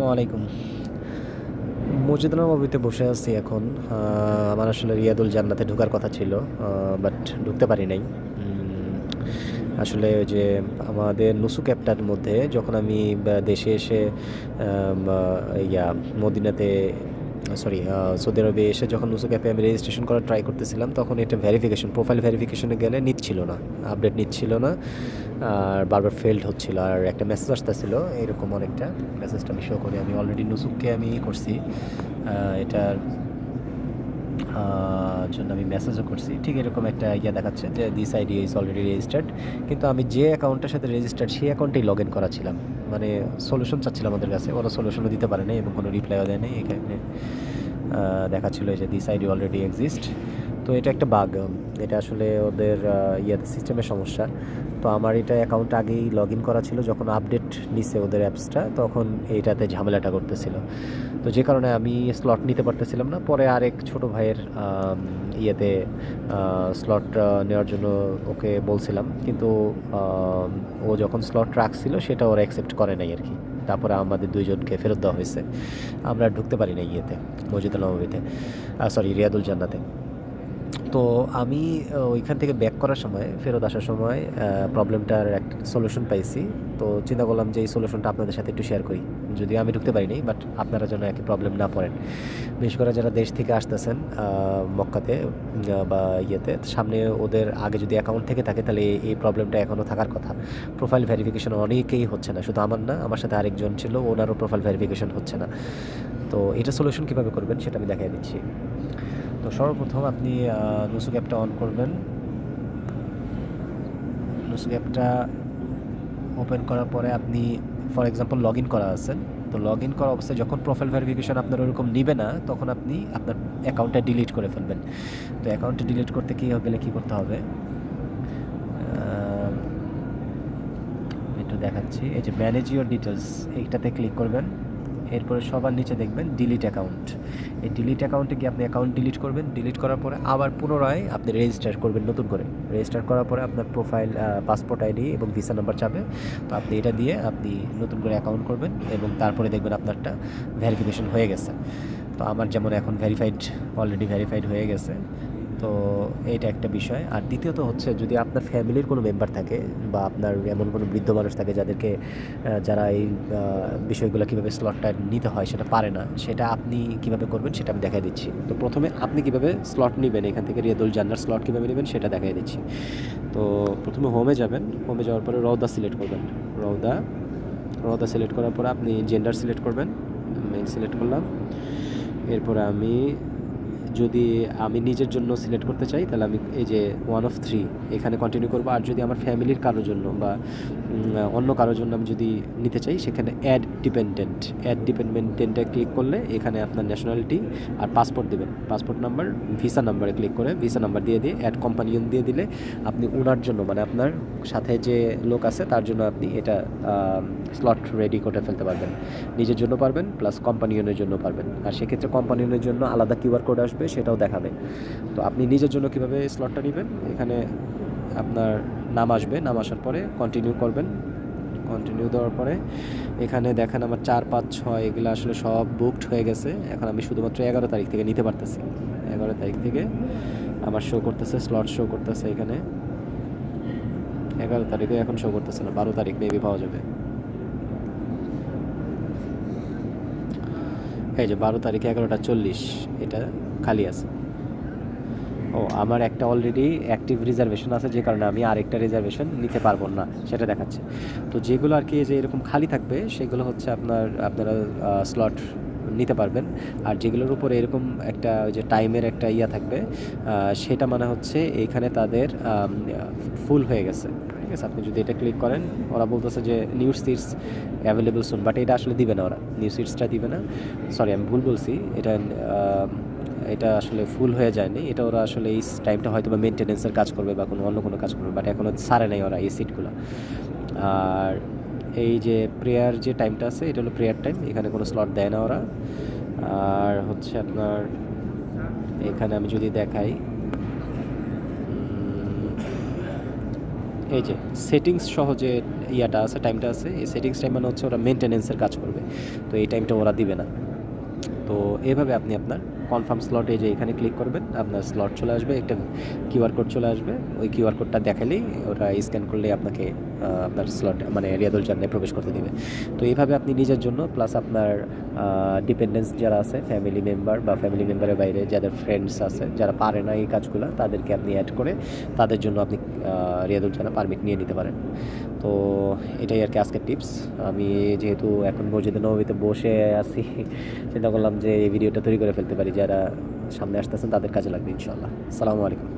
ওয়ালাইকুম। মসজিদুল নববীতে বসে আছি এখন। আমার আসলে রিয়াদুল জান্নাতে ঢোকার কথা ছিল, বাট ঢুকতে পারি নাই। আসলে ওই যে আমাদের নুসুক অ্যাপটার মধ্যে যখন আমি দেশে এসে মদিনাতে, সরি, সৌদি আরবে এসে যখন নুসুক অ্যাপে আমি রেজিস্ট্রেশন করার ট্রাই করতেছিলাম, তখন এটা ভেরিফিকেশন, প্রোফাইল ভেরিফিকেশনে গেলে নিচ্ছিল না, আপডেট নিচ্ছিল না, আর বারবার ফেল্ড হচ্ছিল, আর একটা মেসেজ আসতেছিল এরকম অনেকটা। মেসেজটা আমি শো করি, আমি অলরেডি নুসুককে আমি করছি এটার জন্য আমি মেসেজও করছি, ঠিক এরকম একটা দেখাচ্ছে যে this ID is already registered. কিন্তু আমি যে অ্যাকাউন্টের সাথে রেজিস্টার্ড সেই অ্যাকাউন্টেই লগ ইন করা ছিলাম, মানে সলিউশন চাচ্ছিলাম ওদের কাছে, ওরা সলিউশনও দিতে পারে নাই এবং কোনো রিপ্লাইও দেয় নাই। এখানে দেখাচ্ছিল যে দিস আইডি অলরেডি এক্সিস্ট। তো এটা একটা বাগ, এটা আসলে ওদের সিস্টেমের সমস্যা। তো আমার এটা অ্যাকাউন্ট আগেই লগ ইন করা ছিল, যখন আপডেট নিছে ওদের অ্যাপসটা তখন এইটাতে ঝামেলাটা করতেছিল। তো যে কারণে আমি স্লট নিতে পারতেছিলাম না। পরে আরেক ছোট ভাইয়ের ইয়েতে স্লট নেওয়ার জন্য ওকে বলছিলাম, কিন্তু ও যখন স্লট রাখছিল সেটা ওরা অ্যাকসেপ্ট করে নাই আর কি। তারপরে আমাদের দুইজনকে ফেরত দেওয়া হয়েছে, আমরা ঢুকতে পারি না ইয়েতে, মসজিদুল নববীতে, সরি, রিয়াদুল জান্নাতে। তো আমি ওইখান থেকে ব্যাক করার সময়, ফেরত আসার সময় প্রবলেমটার একটা সলিউশন পাইছি। তো চিন্তা করলাম যে এই সলিউশনটা আপনাদের সাথে একটু শেয়ার করি, যদিও আমি ঢুকতে পারিনি, বাট আপনারা যেন একই প্রবলেম না পড়েন। বিশেষ করে যারা দেশ থেকে আসতেছেন মক্কাতে বা ইয়েতে, সামনে ওদের আগে যদি অ্যাকাউন্ট থেকে থাকে তাহলে এই প্রবলেমটা এখনও থাকার কথা। প্রোফাইল ভেরিফিকেশন অনেকেই হচ্ছে না, শুধু আমার না, আমার সাথে আরেকজন ছিল, ওনারও প্রোফাইল ভেরিফিকেশন হচ্ছে না। তো এটা সলিউশন কীভাবে করবেন সেটা আমি দেখাই দিচ্ছি। তো সর্বপ্রথম আপনি নুসুক অ্যাপটা অন করবেন। নুসুক অ্যাপটা ওপেন করার পরে আপনি ফর এক্সাম্পল লগ ইন করা আছেন, তো লগ ইন করা অবস্থায় যখন প্রোফাইল ভেরিফিকেশন আপনার ওরকম নিবে না, তখন আপনি আপনার অ্যাকাউন্টটা ডিলিট করে ফেলবেন। তো অ্যাকাউন্টটা ডিলিট করতে গেলে কী করতে হবে, একটু দেখাচ্ছি। এই যে ম্যানেজ ইউর ডিটেলস, এইটাতে ক্লিক করবেন। এরপরে সবার নিচে দেখবেন ডিলিট অ্যাকাউন্ট। এই ডিলিট অ্যাকাউন্টে গিয়ে আপনি অ্যাকাউন্ট ডিলিট করবেন। ডিলিট করার পরে আবার পুনরায় আপনি রেজিস্টার করবেন নতুন করে। রেজিস্টার করার পরে আপনার প্রোফাইল, পাসপোর্ট আইডি এবং ভিসা নাম্বার চাবে। তো আপনি এটা দিয়ে আপনি নতুন করে অ্যাকাউন্ট করবেন এবং তারপরে দেখবেন আপনারটা ভেরিফিকেশন হয়ে গেছে। তো আমার যেমন এখন অলরেডি ভেরিফাইড হয়ে গেছে। তো এইটা একটা বিষয়। আর দ্বিতীয়ত হচ্ছে, যদি আপনার ফ্যামিলির কোনো মেম্বার থাকে বা আপনার এমন কোনো বৃদ্ধ মানুষ থাকে যারা এই বিষয়গুলো কীভাবে স্লটটা নিতে হয় সেটা পারে না, সেটা আপনি কীভাবে করবেন সেটা আমি দেখাই দিচ্ছি। তো প্রথমে আপনি কীভাবে স্লট নেবেন, এখান থেকে রিয়াদুল জান্নার স্লট কীভাবে নেবেন সেটা দেখাই দিচ্ছি। তো প্রথমে হোমে যাবেন। হোমে যাওয়ার পরে রওদা সিলেক্ট করবেন। রওদা সিলেক্ট করার পরে আপনি জেন্ডার সিলেক্ট করবেন। মেল সিলেক্ট করলাম। এরপরে যদি আমি নিজের জন্য সিলেক্ট করতে চাই, তাহলে আমি এই যে 1 of 3 এখানে কন্টিনিউ করবো। আর যদি আমার ফ্যামিলির কারোর জন্য বা অন্য কারোর জন্য আমি যদি নিতে চাই, সেখানে অ্যাড ডিপেন্ডেন্টে ক্লিক করলে এখানে আপনার ন্যাশনালিটি আর পাসপোর্ট দেবেন, পাসপোর্ট নাম্বার, ভিসা নাম্বারে ক্লিক করে ভিসা নাম্বার দিয়ে অ্যাড কম্পানিয়ন দিয়ে দিলে আপনি ওনার জন্য, মানে আপনার সাথে যে লোক আছে তার জন্য আপনি এটা স্লট রেডি করে ফেলতে পারবেন। নিজের জন্য পারবেন, প্লাস কম্পানিয়নের জন্য পারবেন। আর সেক্ষেত্রে কম্পানিয়নের জন্য আলাদা কিউআর কোড আসবে, সেটাও দেখাবে। তো আপনি নিজের জন্য কীভাবে স্লটটা নেবেন, এখানে আপনার নাম আসবে, নাম আসার পরে কন্টিনিউ করবেন। কন্টিনিউ দেওয়ার পরে এখানে দেখেন আমার 4, 5, 6 এগুলো আসলে সব বুকড হয়ে গেছে। এখন আমি শুধুমাত্র 11 তারিখ থেকে নিতে পারতেছি। 11 তারিখ থেকে আমার শো করতেছে, স্লট শো করতেছে এখানে। 11 তারিখে এখন শো করতেছে না, 12 তারিখ মেবি পাওয়া যাবে। এই যে 12 তারিখে 11:40 এটা খালি আছে। আমার একটা অলরেডি অ্যাক্টিভ রিজার্ভেশন আছে, যে কারণে আমি আরেকটা রিজার্ভেশন নিতে পারবো না, সেটা দেখাচ্ছে। তো যেগুলো আর কি যে এরকম খালি থাকবে সেগুলো হচ্ছে আপনারা স্লট নিতে পারবেন। আর যেগুলোর উপরে এরকম একটা ওই যে টাইমের একটা থাকবে, সেটা মানে হচ্ছে এইখানে তাদের ফুল হয়ে গেছে। ঠিক আছে, আপনি যদি এটা ক্লিক করেন, ওরা বলতেছে যে new seats available soon, but এটা আসলে দিবে না, ওরা নিউ সিটসটা দিবে না। সরি, আমি ভুল বলছি, এটা আসলে ফুল হয়ে যায়নি। এটা ওরা আসলে এই টাইমটা হয়তো বা মেনটেনেন্সের কাজ করবে বা অন্য কোনো কাজ করবে, বাট এখনও ছাড়ে নাই ওরা এই সিটগুলো। আর এই যে প্রেয়ার যে টাইমটা আছে, এটা হলো প্রেয়ার টাইম, এখানে কোনো স্লট দেয় না ওরা। আর হচ্ছে আপনার এখানে আমি যদি দেখাই, এই যে সেটিংস সহ যে ইয়াটা আছে, টাইমটা আছে, এই সেটিংস টাইম মানে হচ্ছে ওরা মেনটেনেন্সের কাজ করবে, তো এই টাইমটা ওরা দিবে না। তো এভাবে আপনি আপনার কনফার্ম স্লটে যে এখানে ক্লিক করবেন, আপনার স্লট চলে আসবে, একটা কিউআর কোড চলে আসবে, ওই কিউআর কোডটা দেখালেই ওরা স্ক্যান করলেই আপনাকে আপনার স্লট মানে রিয়াদুল জান্নায় প্রবেশ করতে দিবে। তো এইভাবে আপনি নিজের জন্য প্লাস আপনার ডিপেন্ডেন্স যারা আছে, ফ্যামিলি মেম্বার বা ফ্যামিলি মেম্বারের বাইরে যাদের ফ্রেন্ডস আছে যারা পারে না এই কাজগুলো, তাদেরকে আপনি অ্যাড করে তাদের জন্য আপনি রিয়াদুল জান্নাহ পারমিট নিয়ে নিতে পারেন। তো এটাই আর কি আজকের টিপস। আমি যেহেতু এখন মসজিদে নববীতে বসে আছি, চিন্তা করলাম যে এই ভিডিওটা তৈরি করে ফেলতে পারি, যারা সামনে আসতেছেন তাদের কাজে লাগবে ইনশাআল্লাহ। আসসালামু আলাইকুম।